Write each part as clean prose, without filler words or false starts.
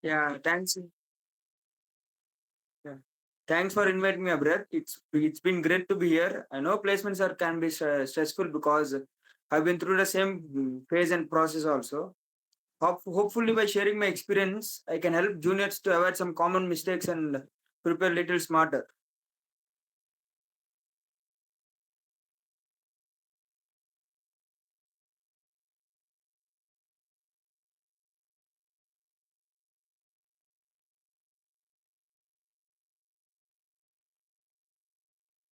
Yeah, thanks. Yeah. Thanks for inviting me, Abrar. It's been great to be here. I know placements are can be stressful because I've been through the same phase and process also. Hopefully, by sharing my experience, I can help juniors to avoid some common mistakes and prepare little smarter.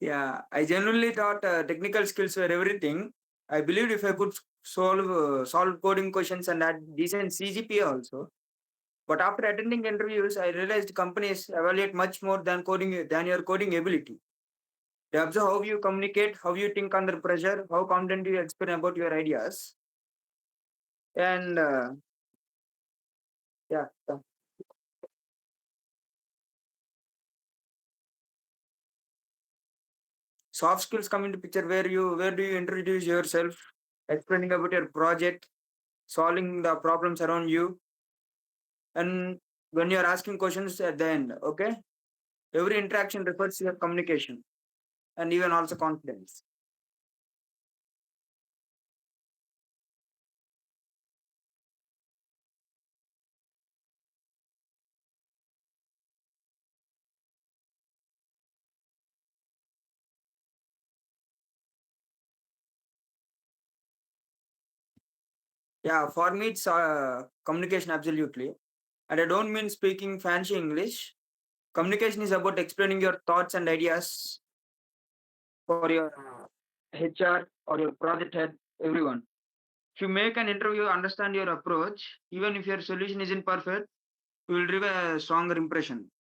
Yeah, I genuinely thought technical skills were everything. I believed if I could solve coding questions and add decent CGPA also. But after attending interviews, I realized companies evaluate much more than your coding ability. They observe how you communicate, how you think under pressure, how confident you explain about your ideas, and yeah, soft skills come into picture where do you introduce yourself, explaining about your project, solving the problems around you, and when you are asking questions at the end. Okay, every interaction refers to your communication and even also confidence. Yeah, for me it's communication absolutely, and I don't mean speaking fancy English. Communication is about explaining your thoughts and ideas for your HR or your project head, everyone. If you make an interview, understand your approach, even if your solution isn't perfect, you will leave a stronger impression.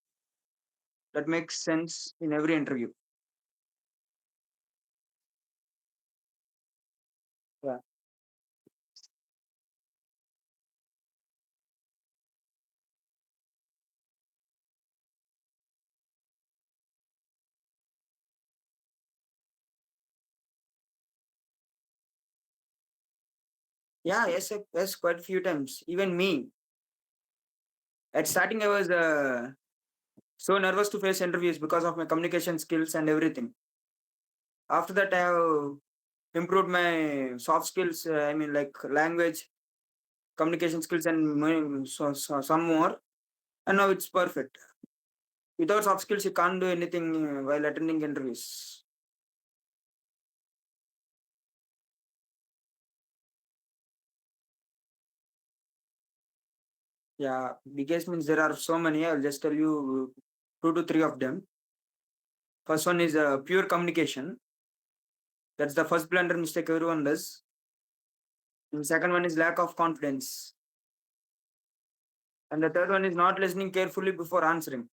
That makes sense in every interview. Yeah. Yeah, yes, quite a few times. Even me. At starting, I was so nervous to face interviews because of my communication skills and everything. After that, I have improved my soft skills. I mean, like language, communication skills, and some more. And now it's perfect. Without soft skills, you can't do anything while attending interviews. Yeah, biggest means there are so many. I'll just tell you two to three of them. First one is pure communication. That's the first blunder mistake everyone does. And second one is lack of confidence. And the third one is not listening carefully before answering.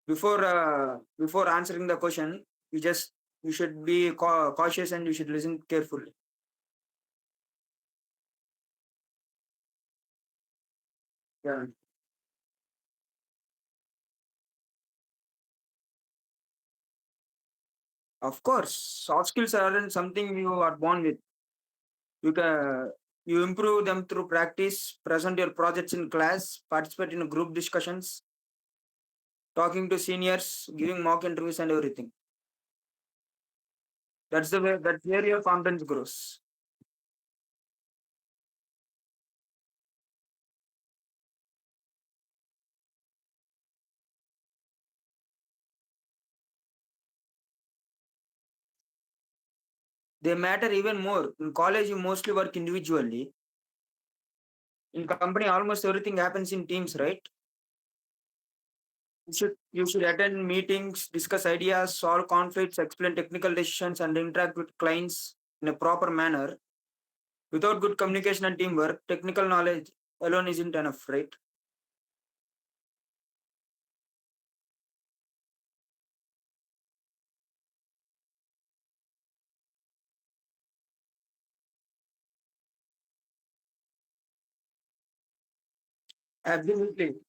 Before answering the question, you should be cautious and you should listen carefully. Yeah, of course, soft skills aren't something you are born with. You improve them through practice, present your projects in class, participate in group discussions, talking to seniors, giving mock interviews, and everything. That's where your confidence grows. They matter even more. In college, you mostly work individually. In company, almost everything happens in teams, right? You should attend meetings, discuss ideas, solve conflicts, explain technical decisions, and interact with clients in a proper manner. Without good communication and teamwork, technical knowledge alone isn't enough, right? Absolutely.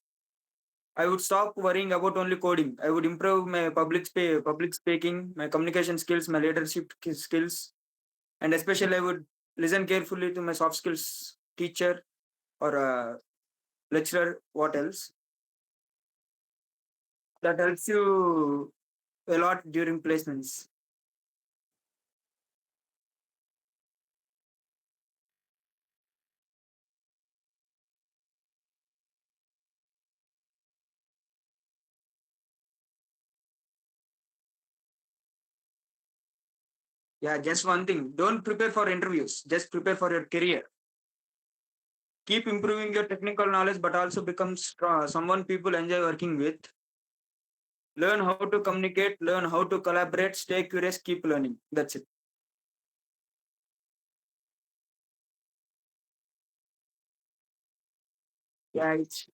I would stop worrying about only coding. I would improve my public speaking, my communication skills, my leadership skills, and especially I would listen carefully to my soft skills teacher or lecturer, what else? That helps you a lot during placements. Yeah, just one thing. Don't prepare for interviews. Just prepare for your career. Keep improving your technical knowledge, but also become someone people enjoy working with. Learn how to communicate, learn how to collaborate, stay curious, keep learning. That's it. Yeah, it's